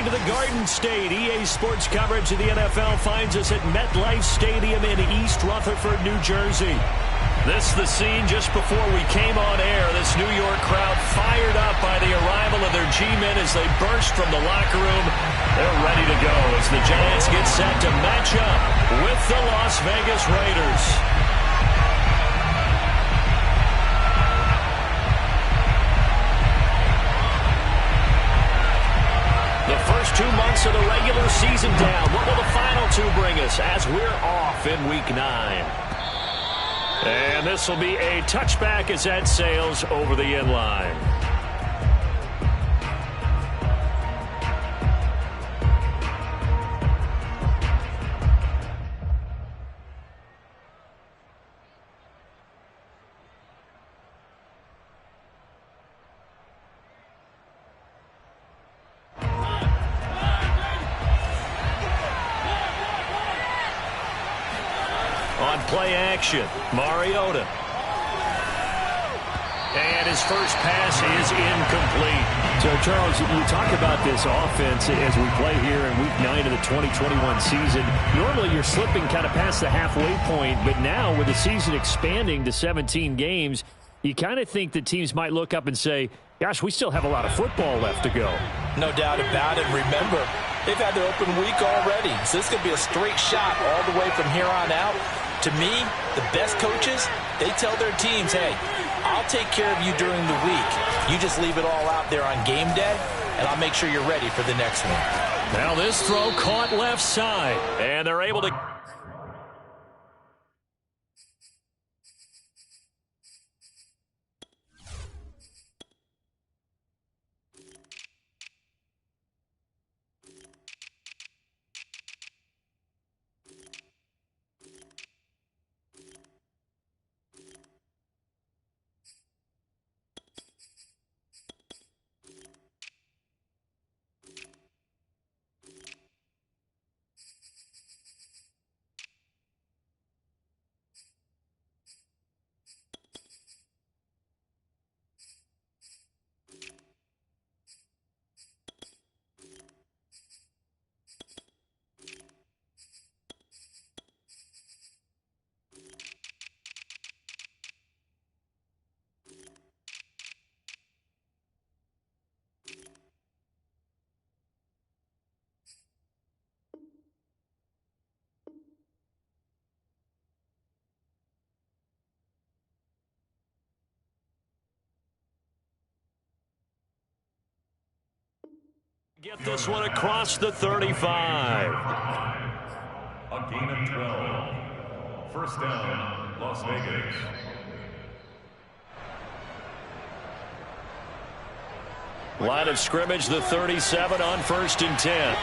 to the Garden State. EA Sports coverage of the NFL finds us at MetLife Stadium in East Rutherford, New Jersey. This is the scene just before we came on air. This New York crowd fired up by the arrival of their G-men as they burst from the locker room. They're ready to go as the Giants get set to match up with the Las Vegas Raiders. The first 2 months of the regular season down. What will the final two bring us as we're off in Week 9? And this will be a touchback as that sails over the end line. On play action, Mariota. And his first pass is incomplete. So, Charles, you talk about this offense as we play here in Week 9 of the 2021 season. Normally, you're slipping kind of past the halfway point, but now with the season expanding to 17 games, you kind of think that teams might look up and say, gosh, we still have a lot of football left to go. No doubt about it. Remember, they've had their open week already, so this could be a straight shot all the way from here on out. To me, the best coaches, they tell their teams, hey, I'll take care of you during the week. You just leave it all out there on game day, and I'll make sure you're ready for the next one. Now this throw caught left side, and they're able to... Get this one across the 35. A gain of 12. First down, Las Vegas. Line of scrimmage, the 37 on 1st and 10.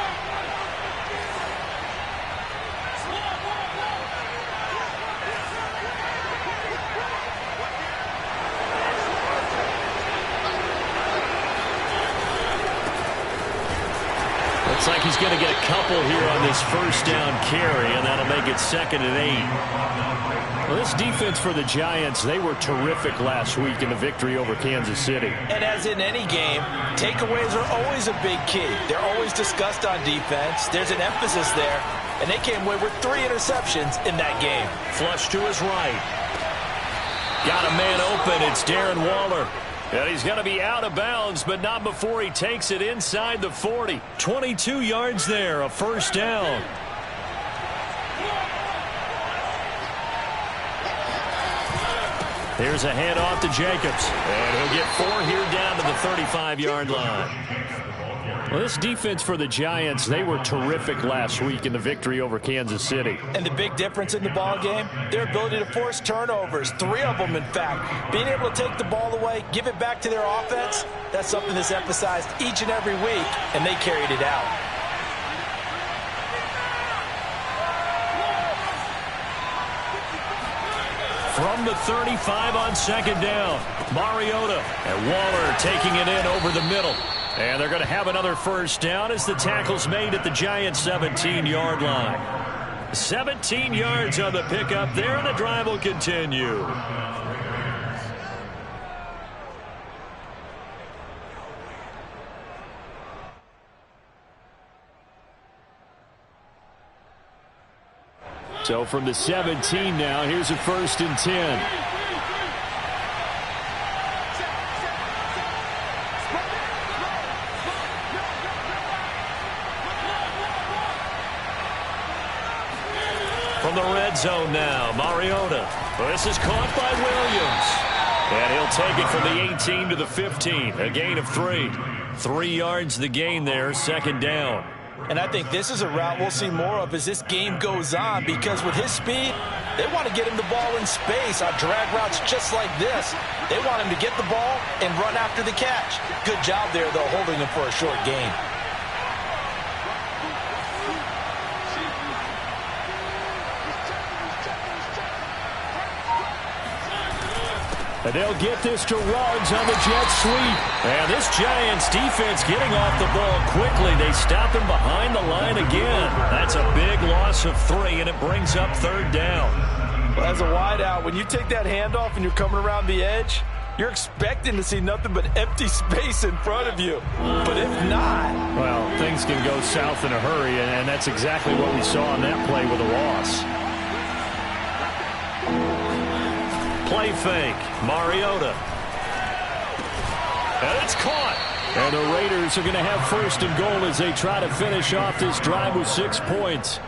Looks like he's going to get a couple here on this first down carry, and that'll make it 2nd and 8. Well, this defense for the Giants, they were terrific last week in the victory over Kansas City. And as in any game, takeaways are always a big key. They're always discussed on defense. There's an emphasis there, and they came away with 3 interceptions in that game. Flush to his right. Got a man open. It's Darren Waller. And he's going to be out of bounds, but not before he takes it inside the 40. 22 yards there, a first down. Here's a handoff to Jacobs. And he'll get 4 here down to the 35-yard line. Well, this defense for the Giants, they were terrific last week in the victory over Kansas City. And the big difference in the ball game, their ability to force turnovers, 3 of them in fact. Being able to take the ball away, give it back to their offense, that's something that's emphasized each and every week, and they carried it out. From the 35 on 2nd down, Mariota and Waller taking it in over the middle. And they're going to have another first down as the tackle's made at the Giants' 17-yard line. 17 yards on the pickup there, and the drive will continue. So from the 17 now, here's a 1st and 10. From the red zone now, Mariota. This is caught by Williams. And he'll take it from the 18 to the 15. A gain of 3. 3 yards the gain there, 2nd down. And I think this is a route we'll see more of as this game goes on, because with his speed, they want to get him the ball in space on drag routes just like this. They want him to get the ball and run after the catch. Good job there, though, holding him for a short gain. And they'll get this to Ruggs on the jet sweep. And this Giants defense getting off the ball quickly. They stop him behind the line again. That's a big loss of 3, and it brings up 3rd down. Well, as a wideout, when you take that handoff and you're coming around the edge, you're expecting to see nothing but empty space in front of you. But if not... well, things can go south in a hurry, and that's exactly what we saw on that play with a loss. Play fake. Mariota. And it's caught. And the Raiders are going to have 1st and goal as they try to finish off this drive with 6 points.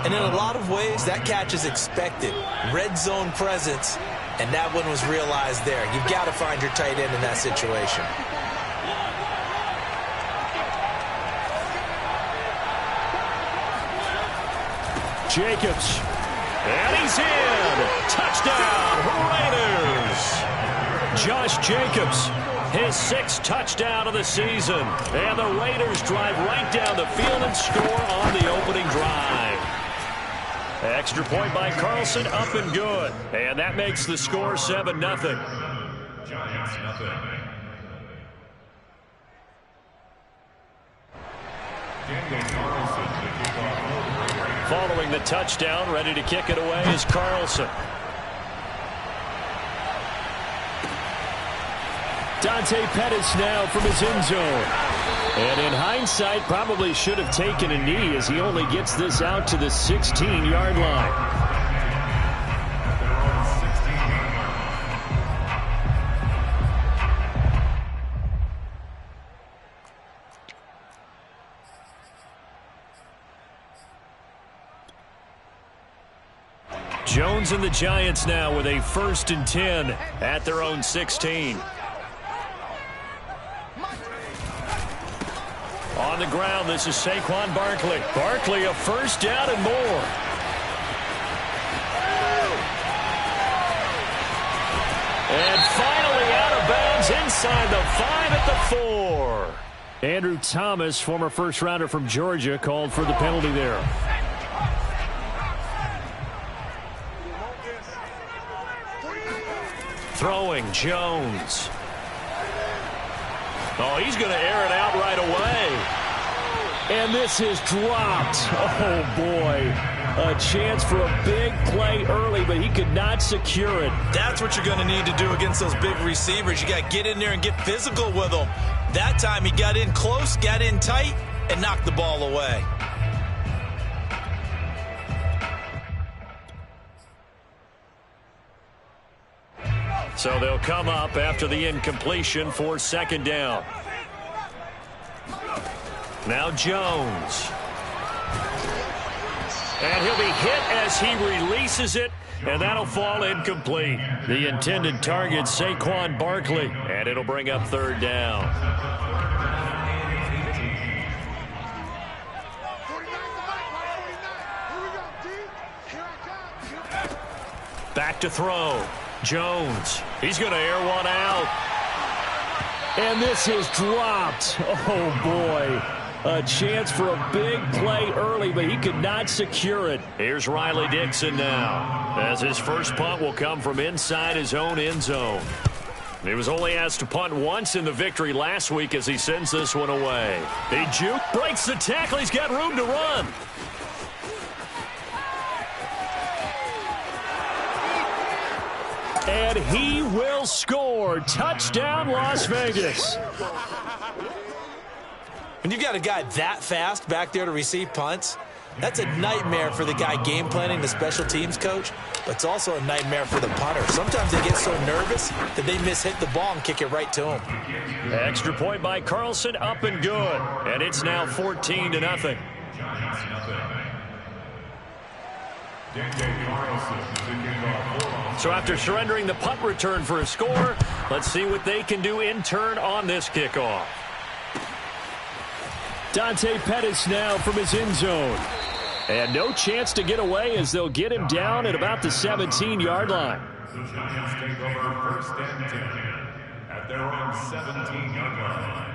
And in a lot of ways, that catch is expected. Red zone presence, and that one was realized there. You've got to find your tight end in that situation. Jacobs. And he's in. Touchdown, Raiders. Josh Jacobs, his 6th touchdown of the season. And the Raiders drive right down the field and score on the opening drive. Extra point by Carlson, up and good. And that makes the score 7-0. Giants nothing. Daniel Carlson to kick off. Following the touchdown, ready to kick it away is Carlson. Dante Pettis now from his end zone. And in hindsight, probably should have taken a knee as he only gets this out to the 16-yard line. Jones and the Giants now with a 1st and 10 at their own 16. On the ground, this is Saquon Barkley. Barkley, a 1st down and more. And finally out of bounds inside the 5 at the 4. Andrew Thomas, former 1st-rounder from Georgia, called for the penalty there. Throwing, Jones. Oh, he's going to air it out right away. And this is dropped. Oh, boy. A chance for a big play early, but he could not secure it. That's what you're going to need to do against those big receivers. You got to get in there and get physical with them. That time he got in close, got in tight, and knocked the ball away. So they'll come up after the incompletion for 2nd down. Now Jones. And he'll be hit as he releases it, and that'll fall incomplete. The intended target, Saquon Barkley, and it'll bring up 3rd down. Back to throw. Jones. He's going to air one out. And this is dropped. Oh, boy. A chance for a big play early, but he could not secure it. Here's Riley Dixon now, as his first punt will come from inside his own end zone. He was only asked to punt once in the victory last week as he sends this one away. He juke, breaks the tackle. He's got room to run. And he will score. Touchdown, Las Vegas. When you've got a guy that fast back there to receive punts, That's a nightmare for the guy game planning, the special teams coach, but it's also a nightmare for the punter. Sometimes they get so nervous that they mishit the ball and kick it right to him. Extra point by Carlson, up and good. And it's now 14-0. Giants nothing. Dante Carlson is the kickoff. So after surrendering the punt return for a score, let's see what they can do in turn on this kickoff. Dante Pettis now from his end zone. And no chance to get away as they'll get him down at about the 17-yard line. The Giants take over first and 10 at their own 17-yard line.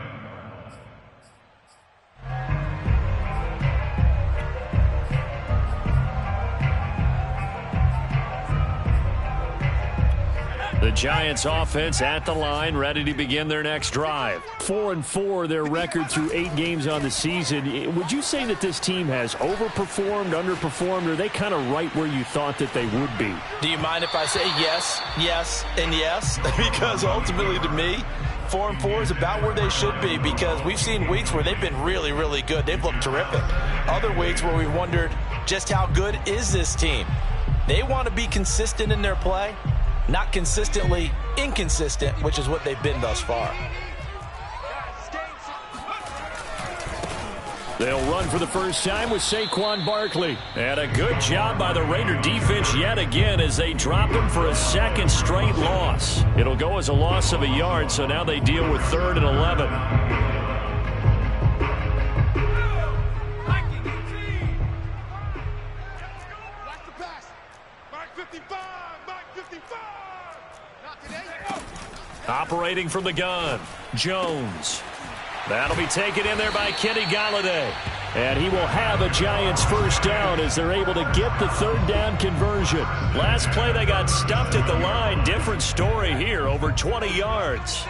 The Giants offense at the line, ready to begin their next drive. 4-4 their record through 8 games on the season. Would you say that this team has overperformed, underperformed, or are they kind of right where you thought that they would be? Do you mind if I say yes, yes, and yes? Because ultimately to me, 4-4 is about where they should be, because we've seen weeks where they've been really, really good. They've looked terrific. Other weeks where we wondered just how good is this team. They want to be consistent in their play. Not consistently inconsistent, which is what they've been thus far. They'll run for the first time with Saquon Barkley. And a good job by the Raider defense yet again as they drop him for a second straight loss. It'll go as a loss of a yard, so now they deal with 3rd and 11. Operating from the gun, Jones. That'll be taken in there by Kenny Golladay. And he will have a Giants first down as they're able to get the 3rd down conversion. Last play they got stuffed at the line. Different story here, over 20 yards.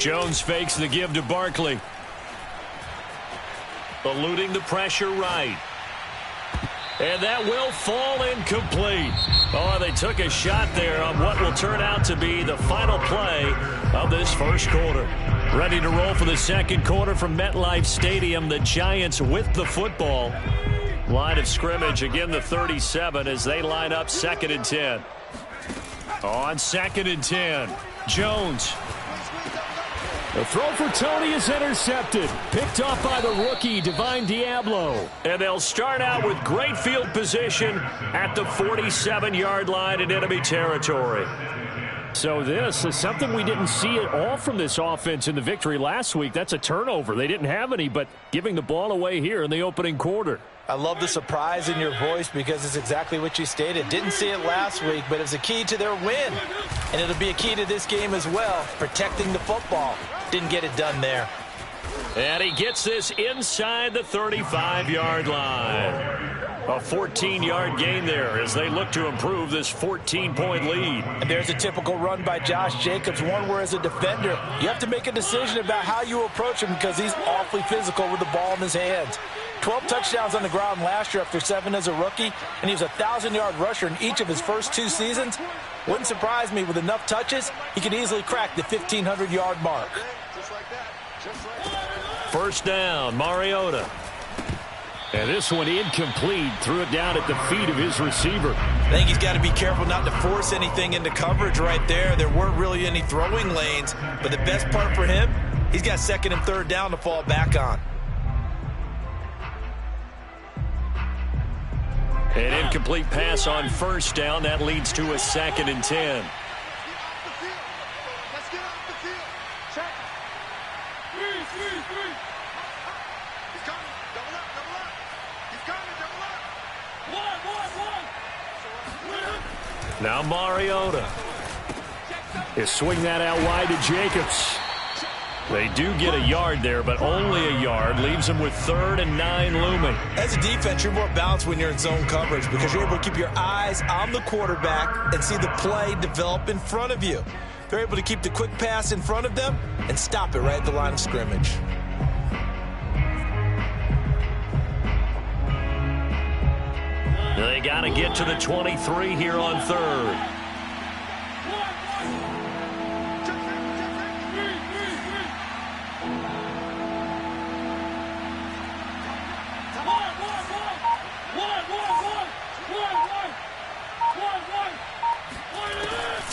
Jones fakes the give to Barkley. Eluding the pressure right. And that will fall incomplete. Oh, they took a shot there on what will turn out to be the final play of this first quarter. Ready to roll for the second quarter from MetLife Stadium. The Giants with the football. Line of scrimmage, again the 37 as they line up 2nd and 10. On 2nd and 10, Jones. The throw for Tony is intercepted. Picked off by the rookie, Divine Diablo. And they'll start out with great field position at the 47-yard line in enemy territory. So this is something we didn't see at all from this offense in the victory last week. That's a turnover. They didn't have any, but giving the ball away here in the opening quarter. I love the surprise in your voice because it's exactly what you stated. Didn't see it last week, but it's a key to their win. And it'll be a key to this game as well, protecting the football. Didn't get it done there. And he gets this inside the 35-yard line. A 14-yard gain there as they look to improve this 14-point lead. And there's a typical run by Josh Jacobs, one where as a defender, you have to make a decision about how you approach him because he's awfully physical with the ball in his hands. 12 touchdowns on the ground last year after 7 as a rookie, and he was a 1,000-yard rusher in each of his first 2 seasons. Wouldn't surprise me with enough touches, he could easily crack the 1,500-yard mark. First down, Mariota. And this one incomplete. Threw it down at the feet of his receiver. I think he's got to be careful not to force anything into coverage right there. There weren't really any throwing lanes, but the best part for him, he's got 2nd and 3rd down to fall back on. An incomplete pass on first down. That leads to a 2nd and 10. Now Mariota. They swing that out wide to Jacobs. They do get a yard there, but only a yard. Leaves them with 3rd and 9 looming. As a defense, you're more balanced when you're in zone coverage because you're able to keep your eyes on the quarterback and see the play develop in front of you. They're able to keep the quick pass in front of them and stop it right at the line of scrimmage. They got to get to the 23 here on 3rd.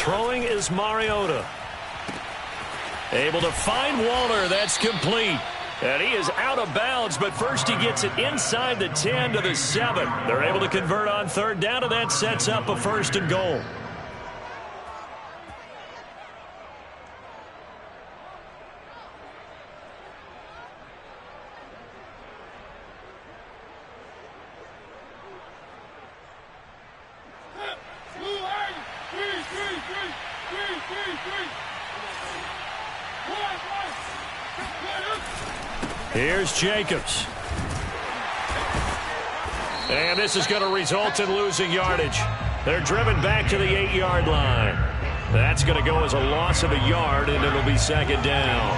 Throwing is Mariota. Able to find Waller. That's complete. And he is out of bounds, but first he gets it inside the 10 to the 7. They're able to convert on third down, and that sets up a 1st and goal. Here's Jacobs. And this is going to result in losing yardage. They're driven back to the 8-yard line. That's going to go as a loss of a yard, and it'll be 2nd down.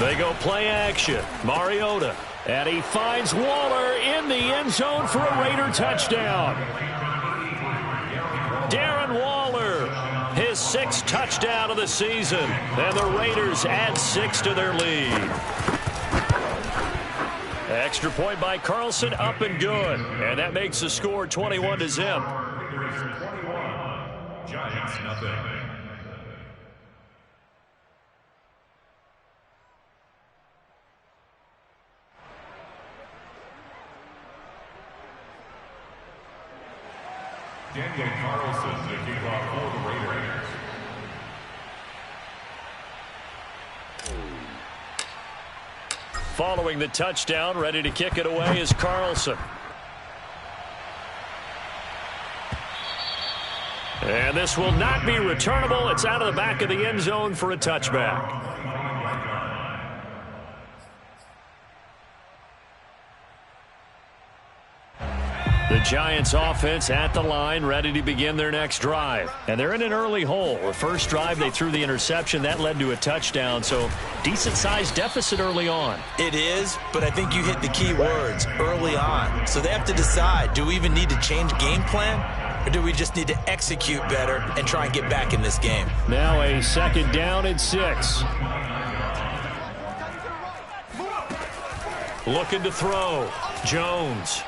They go play action. Mariota. And he finds Waller in the end zone for a Raider touchdown. Darren Waller, his 6th touchdown of the season. And the Raiders add 6 to their lead. Extra point by Carlson, up and good. And that makes the score 21-0. Giants nothing. Daniel Carlson to kick off for the Raiders. Following the touchdown, ready to kick it away is Carlson. And this will not be returnable. It's out of the back of the end zone for a touchback. The Giants offense at the line, ready to begin their next drive. And they're in an early hole. The first drive, they threw the interception. That led to a touchdown, so decent-sized deficit early on. It is, but I think you hit the key words, early on. So they have to decide, do we even need to change game plan, or do we just need to execute better and try and get back in this game? Now a 2nd down and 6. Looking to throw. Jones.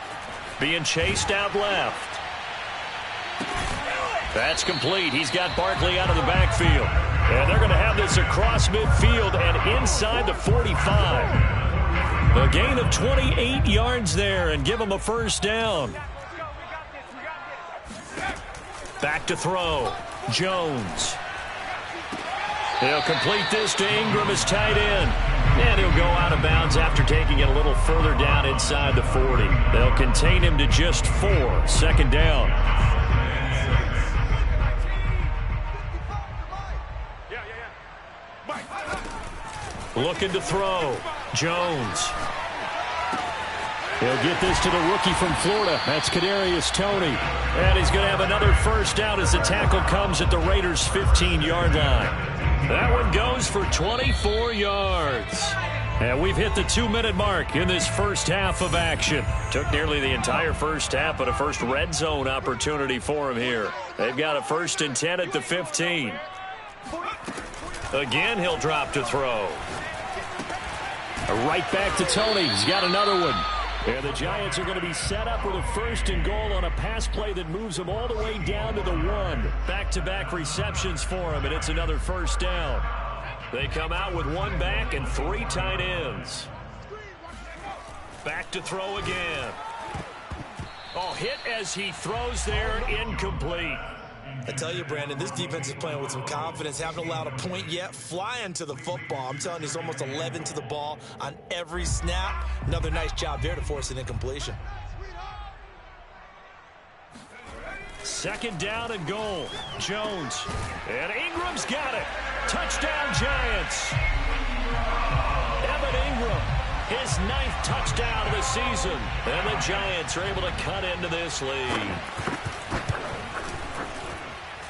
Being chased out left. That's complete. He's got Barkley out of the backfield. And they're going to have this across midfield and inside the 45. A gain of 28 yards there and give them a 1st down. Back to throw. Jones. He'll complete this to Ingram as tight end. And he'll go out of bounds after taking it a little further down inside the 40. They'll contain him to just 4. 2nd down. Looking to throw. Jones. He'll get this to the rookie from Florida. That's Kadarius Toney. And he's going to have another 1st down as the tackle comes at the Raiders' 15-yard line. That one goes for 24 yards. And we've hit the 2-minute mark in this first half of action. Took nearly the entire first half, but a first red zone opportunity for him here. They've got a 1st and 10 at the 15. Again, he'll drop to throw. Right back to Toney. He's got another one. And the Giants are going to be set up with a 1st and goal on a pass play that moves them all the way down to the 1. Back-to-back receptions for him, and it's another 1st down. They come out with 1 back and 3 tight ends. Back to throw again. Oh, hit as he throws there, incomplete. I tell you, Brandon, this defense is playing with some confidence. Haven't allowed a point yet. Flying to the football. I'm telling you, it's almost 11 to the ball on every snap. Another nice job there to force an incompletion. 2nd down and goal. Jones. And Ingram's got it. Touchdown, Giants. Evan Ingram, his 9th touchdown of the season. And the Giants are able to cut into this lead.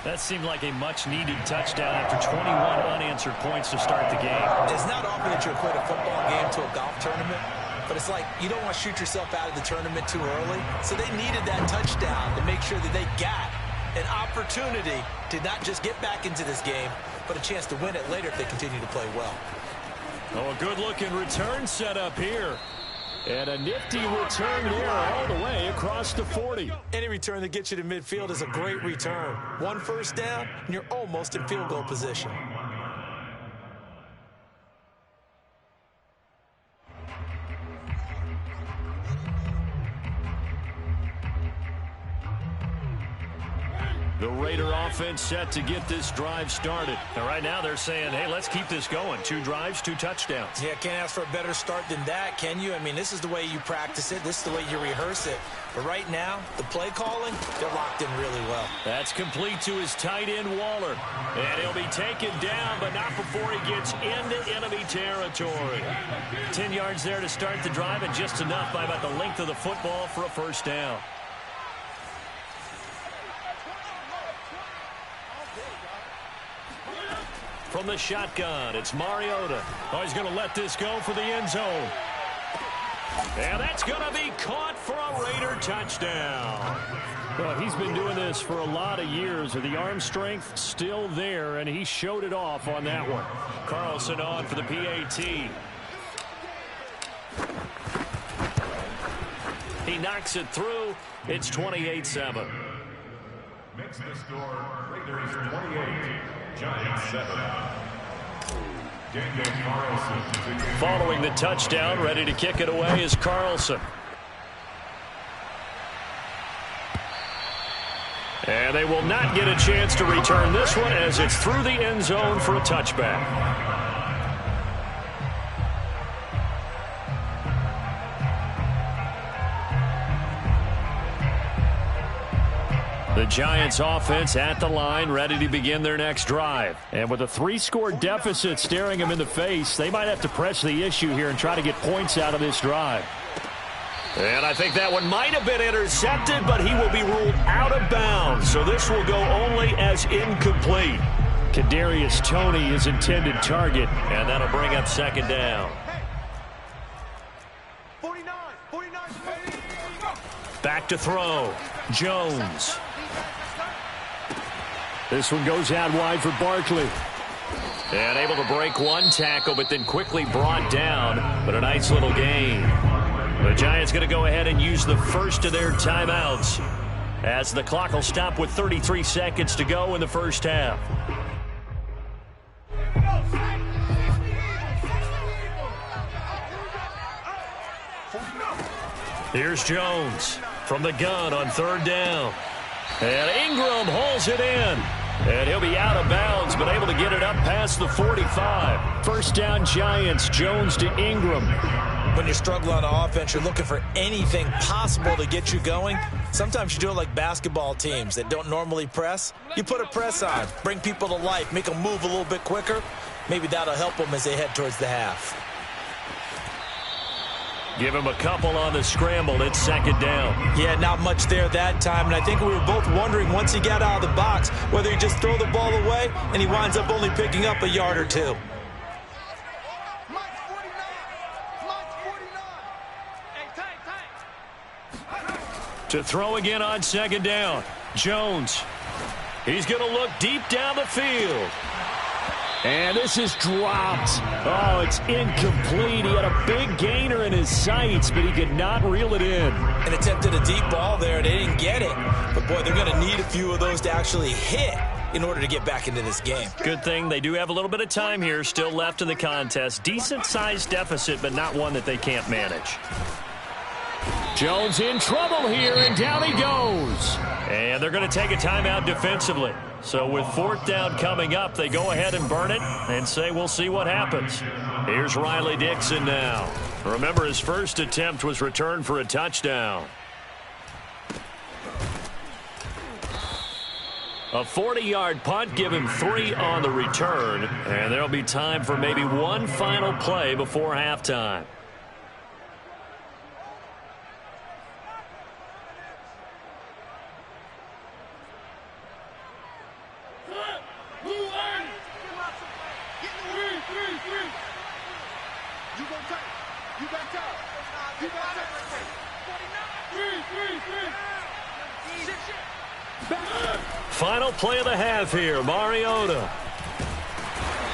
That seemed like a much-needed touchdown after 21 unanswered points to start the game. It's not often that you equate a football game to a golf tournament, but it's like you don't want to shoot yourself out of the tournament too early. So they needed that touchdown to make sure that they got an opportunity to not just get back into this game, but a chance to win it later if they continue to play well. Oh, a good-looking return set up here. And a nifty return there all the way across the 40. Any return that gets you to midfield is a great return. 1 first down, and you're almost in field goal position. The Raider offense set to get this drive started. And right now they're saying, hey, let's keep this going. 2 drives, 2 touchdowns. Yeah, can't ask for a better start than that, can you? I mean, this is the way you practice it. This is the way you rehearse it. But right now, the play calling, they're locked in really well. That's complete to his tight end, Waller. And he'll be taken down, but not before he gets into enemy territory. 10 yards there to start the drive, and just enough by about the length of the football for a first down. From the shotgun, it's Mariota. Oh, he's going to let this go for the end zone. And that's going to be caught for a Raider touchdown. Well, he's been doing this for a lot of years. The arm strength still there, and he showed it off on that one. Carlson on for the PAT. He knocks it through. It's 28-7. Makes the score Raiders 28, Giants 7. Daniel Carlson. Following the touchdown, ready to kick it away is Carlson. And they will not get a chance to return this one as it's through the end zone for a touchback. The Giants offense at the line, ready to begin their next drive. And with a 3-score deficit staring them in the face, they might have to press the issue here and try to get points out of this drive. And I think that one might have been intercepted, but he will be ruled out of bounds. So this will go only as incomplete. Kadarius Toney, his intended target. And that'll bring up second down. 49. Back to throw. Jones. This one goes out wide for Barkley. And able to break one tackle, but then quickly brought down. But a nice little gain. The Giants going to go ahead and use the first of their timeouts as the clock will stop with 33 seconds to go in the first half. Here's Jones from the gun on third down. And Ingram hauls it in. And he'll be out of bounds, but able to get it up past the 45. First down Giants, Jones to Ingram. When you struggle on offense, you're looking for anything possible to get you going. Sometimes you do it like basketball teams that don't normally press. You put a press on, bring people to life, make them move a little bit quicker. Maybe that'll help them as they head towards the half. Give him a couple on the scramble. It's second down. Yeah, not much there that time. And I think we were both wondering once he got out of the box whether he just throw the ball away and he winds up only picking up a yard or two. To throw again on second down. Jones. He's going to look deep down the field. And this is dropped. Oh, it's incomplete. He had a big gainer in his sights, but he could not reel it in. And attempted a deep ball there. They didn't get it. But, boy, they're going to need a few of those to actually hit in order to get back into this game. Good thing they do have a little bit of time here still left in the contest. Decent-sized deficit, but not one that they can't manage. Jones in trouble here, and down he goes. And they're going to take a timeout defensively. So with fourth down coming up, they go ahead and burn it and say we'll see what happens. Here's Riley Dixon now. Remember, his first attempt was returned for a touchdown. A 40-yard punt, give him 3 on the return. And there'll be time for maybe one final play before halftime. Final play of the half here, Mariota.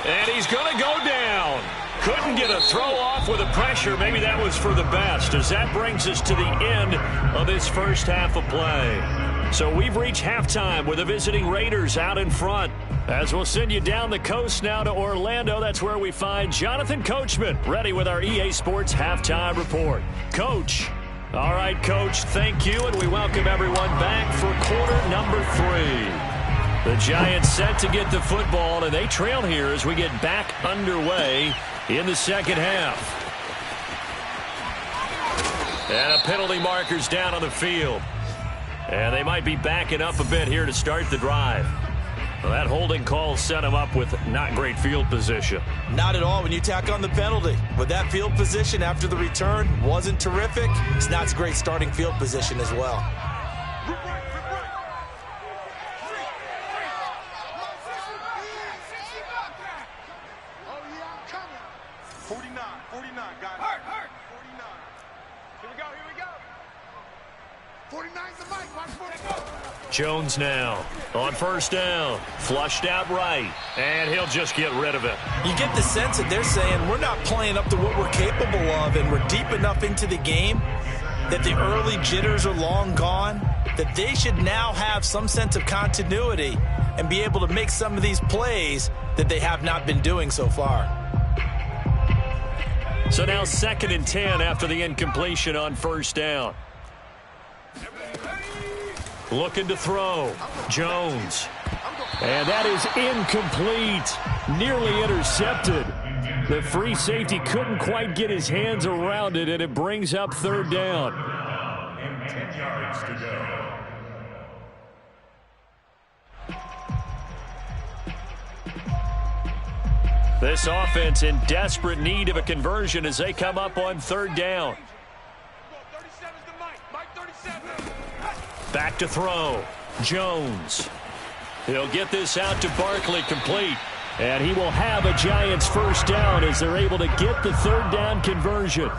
And he's going to go down. Couldn't get a throw off with the pressure. Maybe that was for the best, as that brings us to the end of this first half of play. So we've reached halftime with the visiting Raiders out in front. As we'll send you down the coast now to Orlando, that's where we find Jonathan Coachman, ready with our EA Sports Halftime Report. Coach. All right, Coach, thank you, and we welcome everyone back for quarter number 3. The Giants set to get the football, and they trail here as we get back underway in the second half. And a penalty marker's down on the field. And they might be backing up a bit here to start the drive. Well, that holding call set him up with not great field position. Not at all when you tack on the penalty. With that field position after the return wasn't terrific. It's not a great starting field position as well. Jones now on first down, flushed out right, and he'll just get rid of it. You get the sense that they're saying we're not playing up to what we're capable of, and we're deep enough into the game that the early jitters are long gone, that they should now have some sense of continuity and be able to make some of these plays that they have not been doing so far. So now 2nd and 10 after the incompletion on first down. Looking to throw. Jones. And that is incomplete. Nearly intercepted. The free safety couldn't quite get his hands around it, and it brings up 3rd down. And 10 yards to go. This offense in desperate need of a conversion as they come up on 3rd down. Back to throw. Jones. He'll get this out to Barkley, complete. And he will have a Giants first down as they're able to get the 3rd down conversion.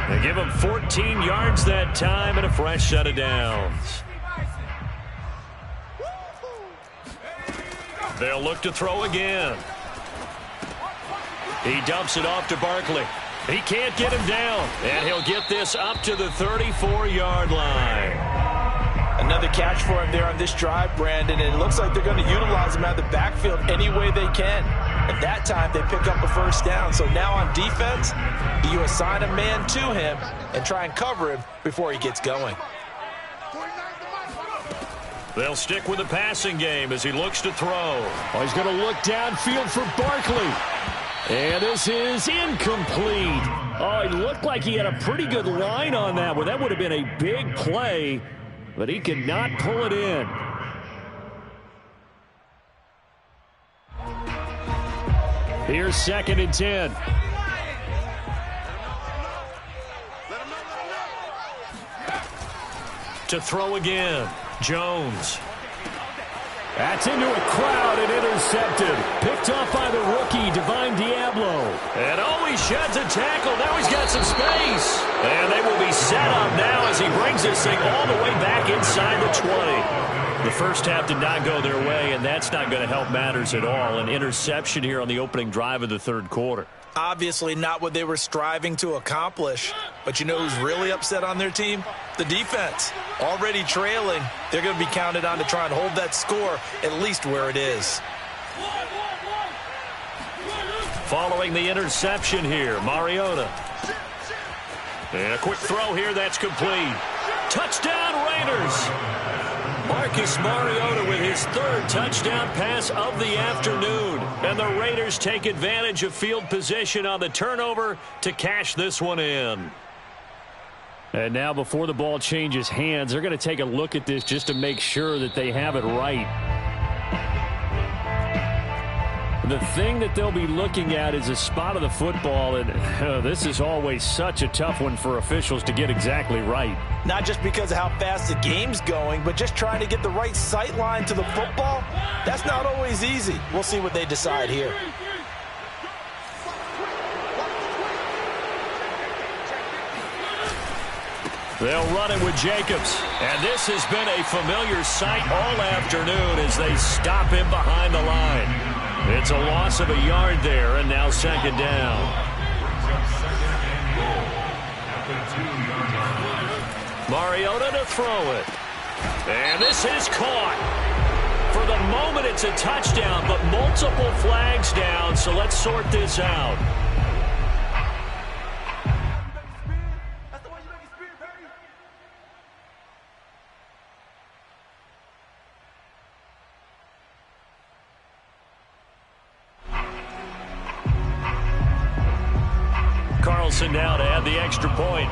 They give him 14 yards that time and a fresh set of downs. They'll look to throw again. He dumps it off to Barkley. He can't get him down, and he'll get this up to the 34-yard line. Another catch for him there on this drive, Brandon, and it looks like they're going to utilize him out of the backfield any way they can. At that time, they pick up a first down. So now on defense, you assign a man to him and try and cover him before he gets going. They'll stick with the passing game as he looks to throw. Oh, he's going to look downfield for Barkley. And this is incomplete. Oh, it looked like he had a pretty good line on that one. That would have been a big play, but he could not pull it in. Here's 2nd and 10. To throw again. Jones. That's into a crowd and intercepted. Picked off by the rookie, Divine Diablo. And he sheds a tackle. Now he's got some space. And they will be set up now as he brings this thing all the way back inside the 20. The first half did not go their way, and that's not going to help matters at all. An interception here on the opening drive of the 3rd quarter. Obviously not what they were striving to accomplish. But you know who's really upset on their team? The defense. Already trailing, they're going to be counted on to try and hold that score at least where it is. Following the interception here, Mariota. And a quick throw here, that's complete. Touchdown, Raiders! Marcus Mariota with his 3rd touchdown pass of the afternoon. And the Raiders take advantage of field position on the turnover to cash this one in. And now before the ball changes hands, they're going to take a look at this just to make sure that they have it right. The thing that they'll be looking at is a spot of the football, and this is always such a tough one for officials to get exactly right. Not just because of how fast the game's going, but just trying to get the right sight line to the football. That's not always easy. We'll see what they decide here. They'll run it with Jacobs. And this has been a familiar sight all afternoon as they stop him behind the line. It's a loss of a yard there, and now 2nd down. Mariota to throw it. And this is caught. For the moment, it's a touchdown, but multiple flags down, so let's sort this out. Carlson now to add the extra point.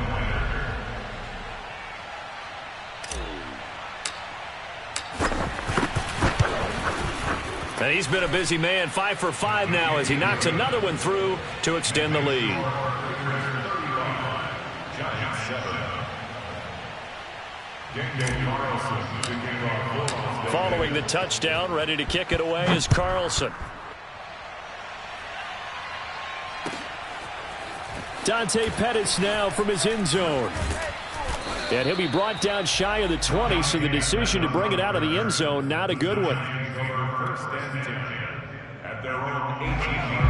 And he's been a busy man, 5 for 5 now as he knocks another one through to extend the lead. Following the touchdown, ready to kick it away is Carlson. Dante Pettis now from his end zone. And he'll be brought down shy of the 20, so the decision to bring it out of the end zone, not a good one.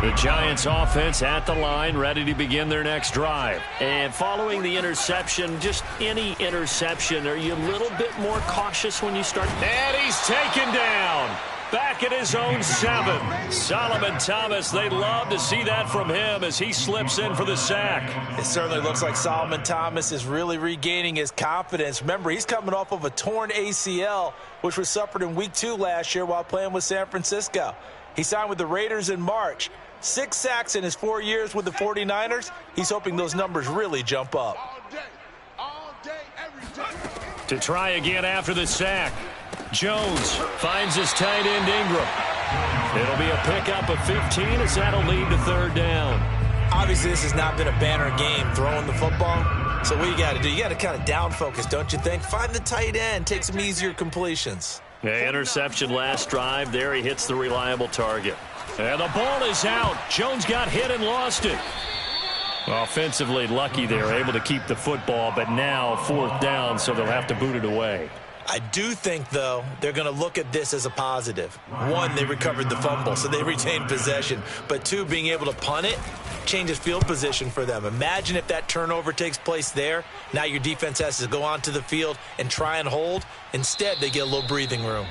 The Giants offense at the line, ready to begin their next drive. And following the interception, just any interception, are you a little bit more cautious when you start? And he's taken down. Back at his own 7. Solomon Thomas, they love to see that from him as he slips in for the sack. It certainly looks like Solomon Thomas is really regaining his confidence. Remember, he's coming off of a torn ACL, which was suffered in Week 2 last year while playing with San Francisco. He signed with the Raiders in March. 6 sacks in his 4 years with the 49ers. He's hoping those numbers really jump up. All day, every day. To try again after the sack. Jones finds his tight end Ingram. It'll be a pickup of 15 as that'll lead to third down. Obviously, this has not been a banner game throwing the football. So what you got to do, you got to kind of down focus, don't you think? Find the tight end, take some easier completions. Interception last drive. There he hits the reliable target. And the ball is out. Jones got hit and lost it. Offensively lucky they're able to keep the football, but now 4th down, so they'll have to boot it away. I do think, though, they're going to look at this as a positive. 1, they recovered the fumble, so they retained possession. But 2, being able to punt it changes field position for them. Imagine if that turnover takes place there. Now your defense has to go onto the field and try and hold. Instead, they get a little breathing room.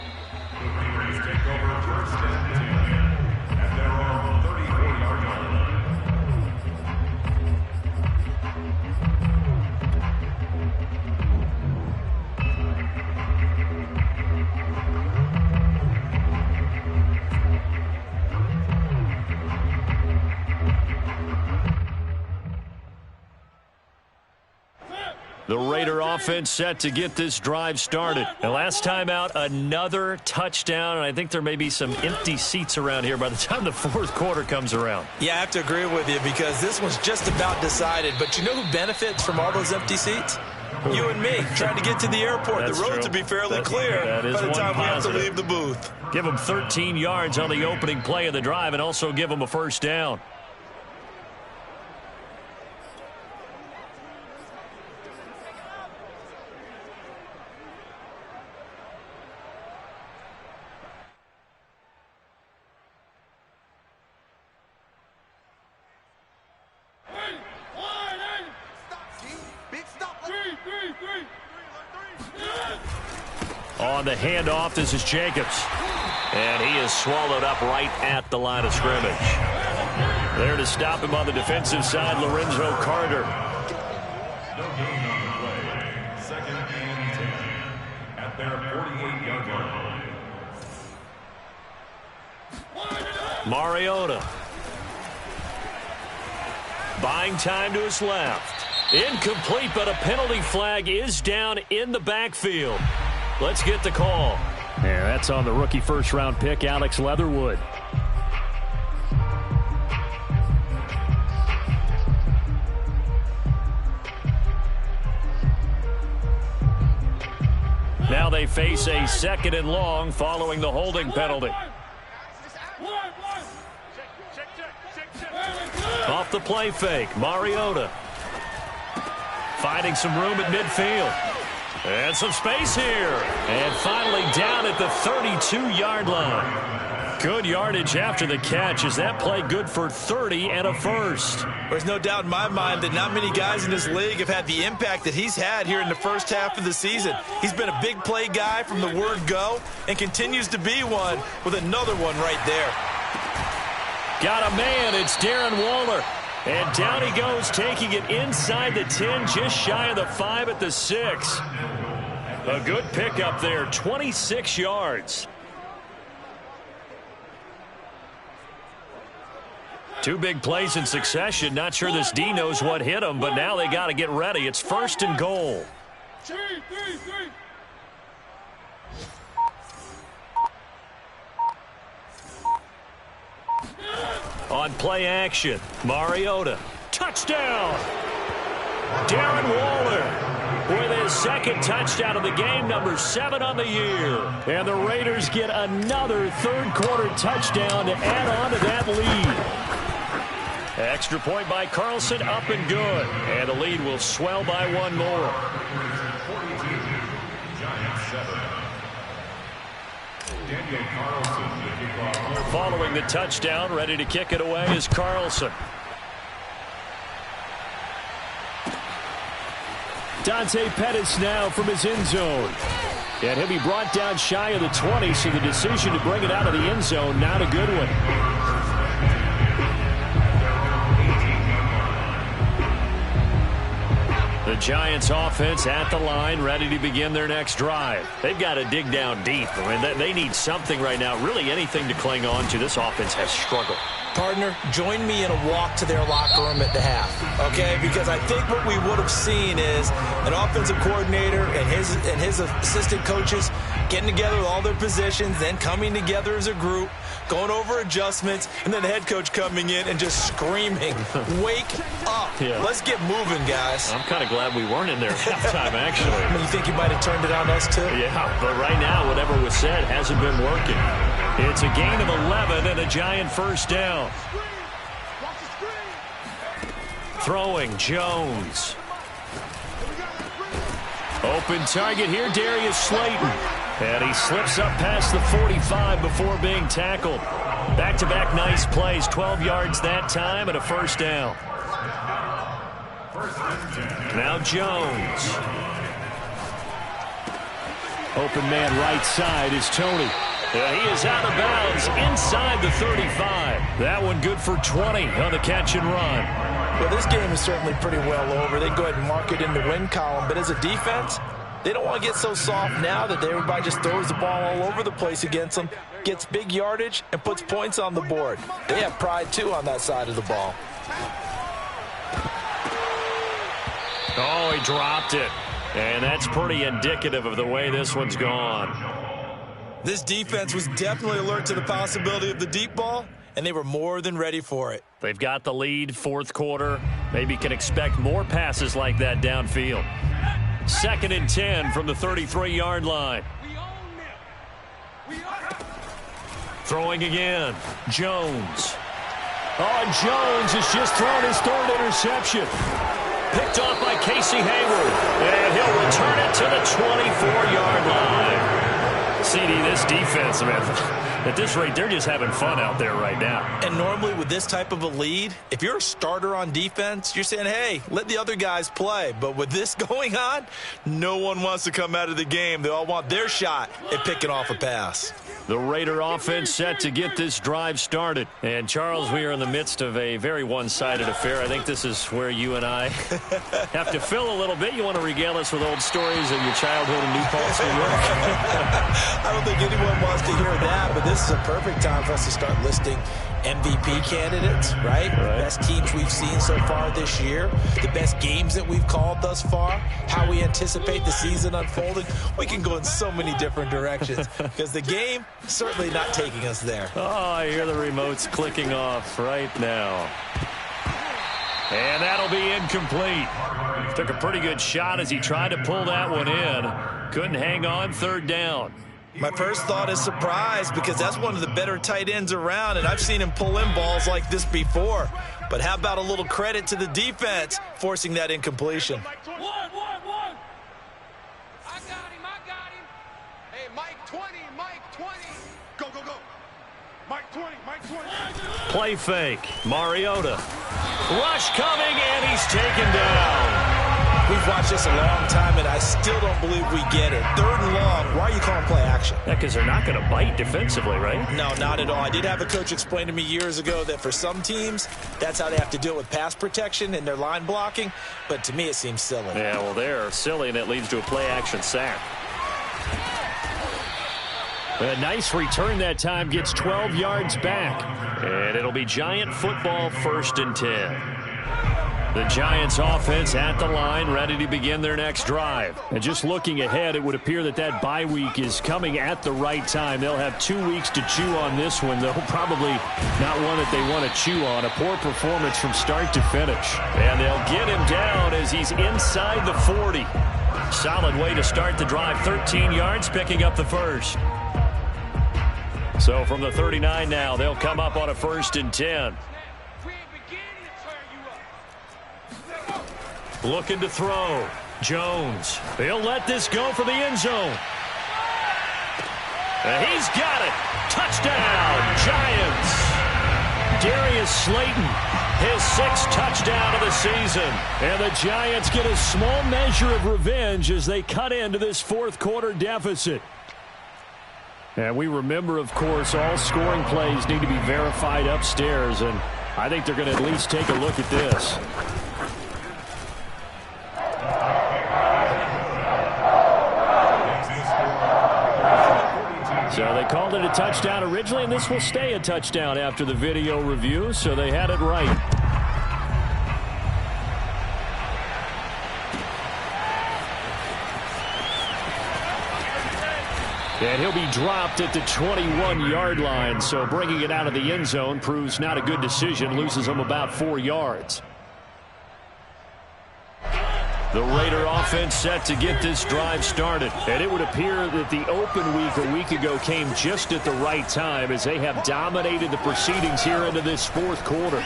The Raider offense set to get this drive started. And last time out, another touchdown. And I think there may be some empty seats around here by the time the 4th quarter comes around. Yeah, I have to agree with you because this one's just about decided. But you know who benefits from all those empty seats? You and me, trying to get to the airport. That's the roads true. will be fairly clear that is by the time we have to positive. leave the booth. Give them 13 yards on the opening play of the drive and also give them a first down. On the handoff, this is Jacobs. And he is swallowed up right at the line of scrimmage. There to stop him on the defensive side, Lorenzo Carter. No gain on the play. 2nd and 10 at their 48-yard line. Mariota. Buying time to his left. Incomplete, but a penalty flag is down in the backfield. Let's get the call. Yeah, that's on the rookie first-round pick, Alex Leatherwood. Now they face a 2nd and long following the holding penalty. Off the play fake, Mariota. Finding some room at midfield. And some space here. And finally down at the 32-yard line. Good yardage after the catch. Is that play good for 30 and a first? There's no doubt in my mind that not many guys in this league have had the impact that he's had here in the first half of the season. He's been a big play guy from the word go and continues to be one with another one right there. Got a man. It's Darren Waller. And down he goes, taking it inside the 10, just shy of the 5 at the 6. A good pickup there, 26 yards. Two big plays in succession. Not sure this D knows what hit him, but now they got to get ready. It's 1st and goal. On play action, Mariota. Touchdown! Darren Waller with his 2nd touchdown of the game, number 7 on the year. And the Raiders get another 3rd quarter touchdown to add on to that lead. Extra point by Carlson, up and good. And the lead will swell by 1 more. Following the touchdown, ready to kick it away is Carlson. Dante Pettis now from his end zone. And he'll be brought down shy of the 20, so the decision to bring it out of the end zone, not a good one. The Giants offense at the line, ready to begin their next drive. They've got to dig down deep. I mean, they need something right now, really anything to cling on to. This offense has struggled. Partner, join me in a walk to their locker room at the half, okay? Because I think what we would have seen is an offensive coordinator and his assistant coaches getting together with all their positions, then coming together as a group, going over adjustments, and then the head coach coming in and just screaming, wake up. Yeah. Let's get moving, guys. I'm kind of glad we weren't in there at halftime, actually. I mean, you think you might have turned it on us, too? Yeah, but right now, whatever was said hasn't been working. It's a gain of 11 and a Giant 1st down. Throwing, Jones. Open target here, Darius Slayton. And he slips up past the 45 before being tackled. Back-to-back nice plays, 12 yards that time and a 1st down. Now Jones. Open man right side is Tony. He is out of bounds inside the 35. That one good for 20 on the catch and run. Well, this game is certainly pretty well over. They go ahead and mark it in the win column. But as a defense, they don't want to get so soft now that everybody just throws the ball all over the place against them, gets big yardage, and puts points on the board. They have pride, too, on that side of the ball. Oh, he dropped it. And that's pretty indicative of the way this one's gone. This defense was definitely alert to the possibility of the deep ball, and they were more than ready for it. They've got the lead, 4th quarter. Maybe can expect more passes like that downfield. 2nd and 10 from the 33-yard line. Throwing again. Jones. Oh, and Jones has just thrown his 3rd interception. Picked off by Casey Hayward. And he'll return it to the 24-yard line. CD, this defense, man, at this rate, they're just having fun out there right now. And normally with this type of a lead, if you're a starter on defense, you're saying, hey, let the other guys play. But with this going on, no one wants to come out of the game. They all want their shot at picking off a pass. The Raider offense set to get this drive started. And, Charles, we are in the midst of a very one-sided affair. I think this is where you and I have to fill a little bit. You want to regale us with old stories of your childhood in New Paltz, New York? I don't think anyone wants to hear that, but this is a perfect time for us to start listing MVP candidates, right? Best teams we've seen so far this year, the best games that we've called thus far, how we anticipate the season unfolding. We can go in so many different directions because the game certainly not taking us there. Oh, I hear the remotes clicking off right now. And that'll be incomplete. Took a pretty good shot as he tried to pull that one in. Couldn't hang on, 3rd down. My first thought is surprise because that's one of the better tight ends around, and I've seen him pull in balls like this before. But how about a little credit to the defense forcing that incompletion? I got him. Hey, Mike 20, Mike 20. Go, go, go. Mike 20, Mike 20. Play fake. Mariota. Rush coming, and he's taken down. We've watched this a long time, and I still don't believe we get it. 3rd and long. Why are you calling play action? Yeah, because they're not going to bite defensively, right? No, not at all. I did have a coach explain to me years ago that for some teams, that's how they have to deal with pass protection and their line blocking. But to me, it seems silly. Yeah, well, they're silly, and it leads to a play-action sack. A nice return that time, gets 12 yards back. And it'll be Giant football, 1st and 10. The Giants offense at the line, ready to begin their next drive. And just looking ahead, it would appear that that bye week is coming at the right time. They'll have 2 weeks to chew on this one, though probably not one that they want to chew on. A poor performance from start to finish. And they'll get him down as he's inside the 40. Solid way to start the drive. 13 yards, picking up the first. So from the 39 now, they'll come up on a 1st and 10. Looking to throw. Jones. He'll let this go for the end zone. And he's got it. Touchdown, Giants. Darius Slayton, his 6th touchdown of the season. And the Giants get a small measure of revenge as they cut into this 4th quarter deficit. And we remember, of course, all scoring plays need to be verified upstairs. And I think they're going to at least take a look at this. So they called it a touchdown originally, and this will stay a touchdown after the video review, so they had it right. And he'll be dropped at the 21-yard line, so bringing it out of the end zone proves not a good decision, loses him about 4 yards. The Raider offense set to get this drive started. And it would appear that the open week a week ago came just at the right time as they have dominated the proceedings here into this 4th quarter.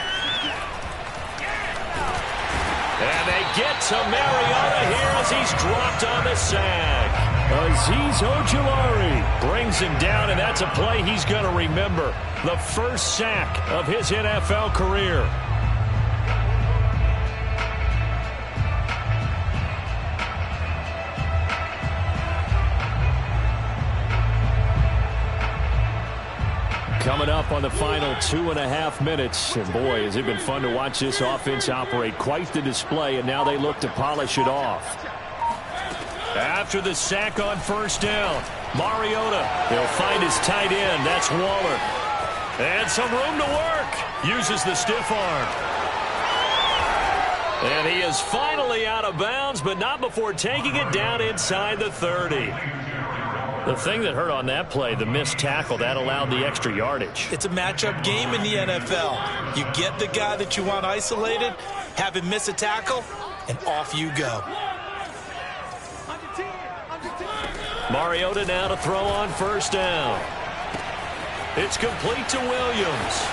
And they get to Mariota here as he's dropped on the sack. Azeez Ojulari brings him down, and that's a play he's going to remember. The first sack of his NFL career. Coming up on the final 2.5 minutes. And boy, has it been fun to watch this offense operate. Quite the display, and now they look to polish it off. After the sack on 1st down, Mariota, he'll find his tight end. That's Waller. And some room to work. Uses the stiff arm. And he is finally out of bounds, but not before taking it down inside the 30. The thing that hurt on that play, the missed tackle, that allowed the extra yardage. It's a matchup game in the NFL. You get the guy that you want isolated, have him miss a tackle, and off you go. Mariota now to throw on 1st down. It's complete to Williams.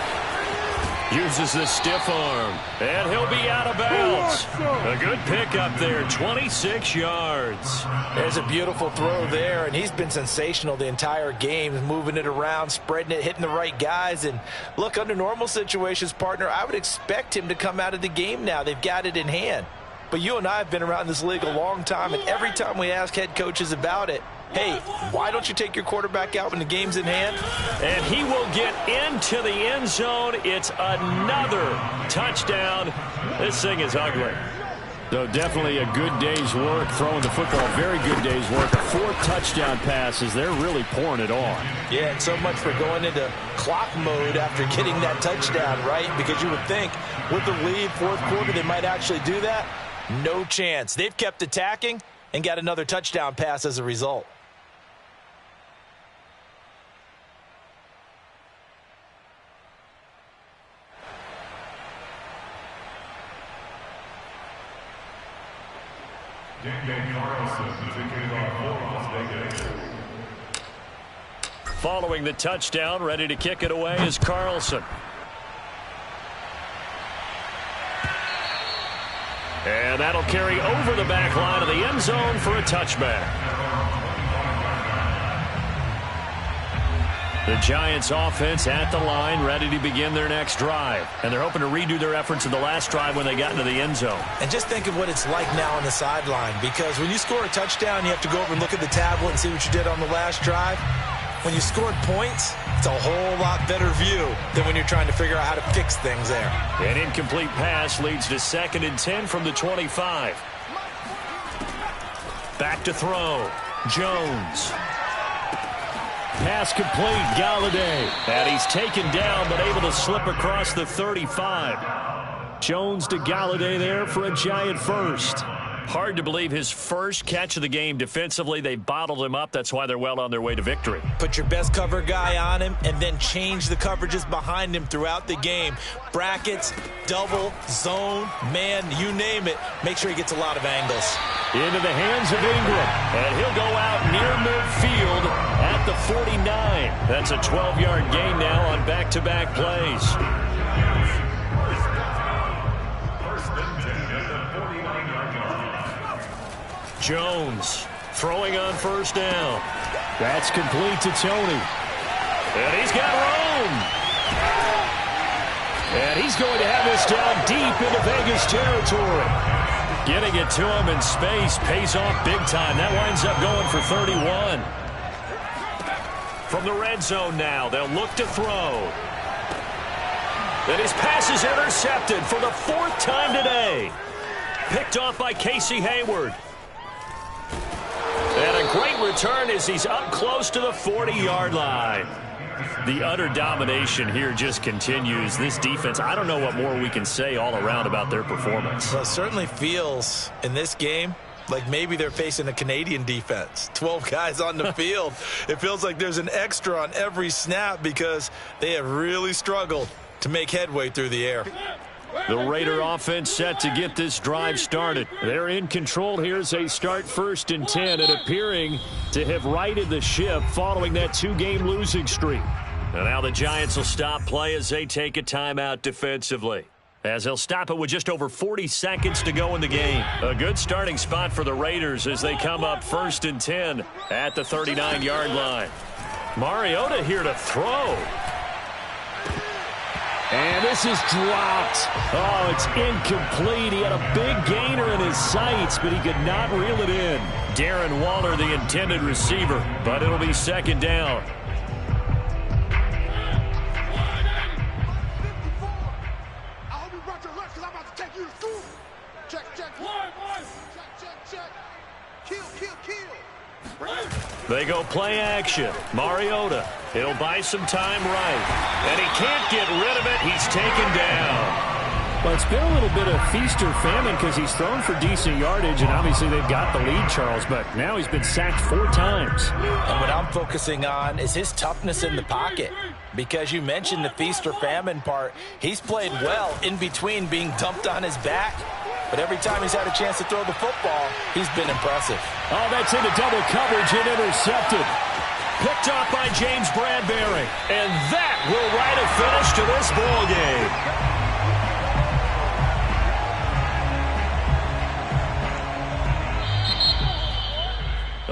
Uses the stiff arm, and he'll be out of bounds. A good pickup there, 26 yards. There's a beautiful throw there, and he's been sensational the entire game, moving it around, spreading it, hitting the right guys. And look, under normal situations, partner, I would expect him to come out of the game now. They've got it in hand. But you and I have been around this league a long time, and every time we ask head coaches about it, hey, why don't you take your quarterback out when the game's in hand? And he will get into the end zone. It's another touchdown. This thing is ugly. So definitely a good day's work throwing the football. Very good day's work. A 4th touchdown pass as they're really pouring it on. Yeah, and so much for going into clock mode after getting that touchdown, right? Because you would think with the lead, 4th quarter, they might actually do that. No chance. They've kept attacking and got another touchdown pass as a result. Following the touchdown, ready to kick it away is Carlson. And that'll carry over the back line of the end zone for a touchback. The Giants offense at the line, ready to begin their next drive. And they're hoping to redo their efforts in the last drive when they got into the end zone. And just think of what it's like now on the sideline, because when you score a touchdown, you have to go over and look at the tablet and see what you did on the last drive. When you scored points, it's a whole lot better view than when you're trying to figure out how to fix things there. An incomplete pass leads to 2nd and 10 from the 25. Back to throw. Jones. Pass complete, Galladay. And he's taken down, but able to slip across the 35. Jones to Galladay there for a Giant first. Hard to believe his first catch of the game defensively. They bottled him up. That's why they're well on their way to victory. Put your best cover guy on him and then change the coverages behind him throughout the game. Brackets, double, zone, man, you name it. Make sure he gets a lot of angles. Into the hands of Ingram. And he'll go out near midfield at the 49. That's a 12-yard gain now on back-to-back plays. Jones throwing on first down. That's complete to Tony. And he's got room. And he's going to have this down deep into Vegas territory. Getting it to him in space pays off big time. That winds up going for 31. From the red zone now, they'll look to throw. And his pass is intercepted for the 4th time today. Picked off by Casey Hayward. And a great return as he's up close to the 40-yard line. The utter domination here just continues. This defense, I don't know what more we can say all around about their performance. Well, it certainly feels in this game like maybe they're facing a Canadian defense. 12 guys on the field. It feels like there's an extra on every snap because they have really struggled to make headway through the air. The Raider offense set to get this drive started. They're in control here as they start 1st and 10 and appearing to have righted the ship following that 2-game losing streak. And now the Giants will stop play as they take a timeout defensively. As they'll stop it with just over 40 seconds to go in the game. A good starting spot for the Raiders as they come up 1st and 10 at the 39-yard line. Mariota here to throw. And this is dropped. Oh, it's incomplete. He had a big gainer in his sights, but he could not reel it in. Darren Waller, the intended receiver, but it'll be 2nd down. I hope you brought your lunch because I'm about to take you to school. Check. Check. Kill. They go play action. Mariota. It'll buy some time right. And he can't get rid of it. He's taken down. Well, it's been a little bit of feast or famine because he's thrown for decent yardage, and obviously they've got the lead, Charles, but now he's been sacked 4 times. And what I'm focusing on is his toughness in the pocket. Because you mentioned the feast or famine part, he's played well in between being dumped on his back. But every time he's had a chance to throw the football, he's been impressive. Oh, that's into double coverage and intercepted. Picked off by James Bradbury. And that will write a finish to this ball game.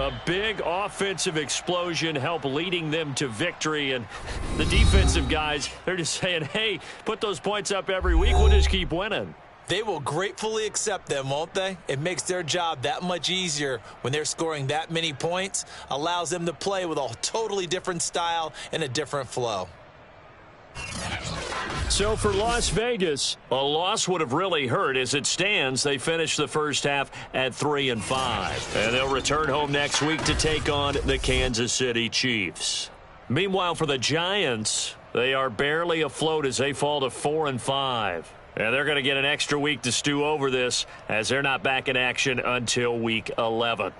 A big offensive explosion helped leading them to victory. And the defensive guys, they're just saying, hey, put those points up every week. We'll just keep winning. They will gratefully accept them, won't they? It makes their job that much easier when they're scoring that many points. Allows them to play with a totally different style and a different flow. So for Las Vegas, a loss would have really hurt. As it stands, they finished the first half at 3-5. And they'll return home next week to take on the Kansas City Chiefs. Meanwhile, for the Giants, they are barely afloat as they fall to 4-5. And they're going to get an extra week to stew over this as they're not back in action until week 11.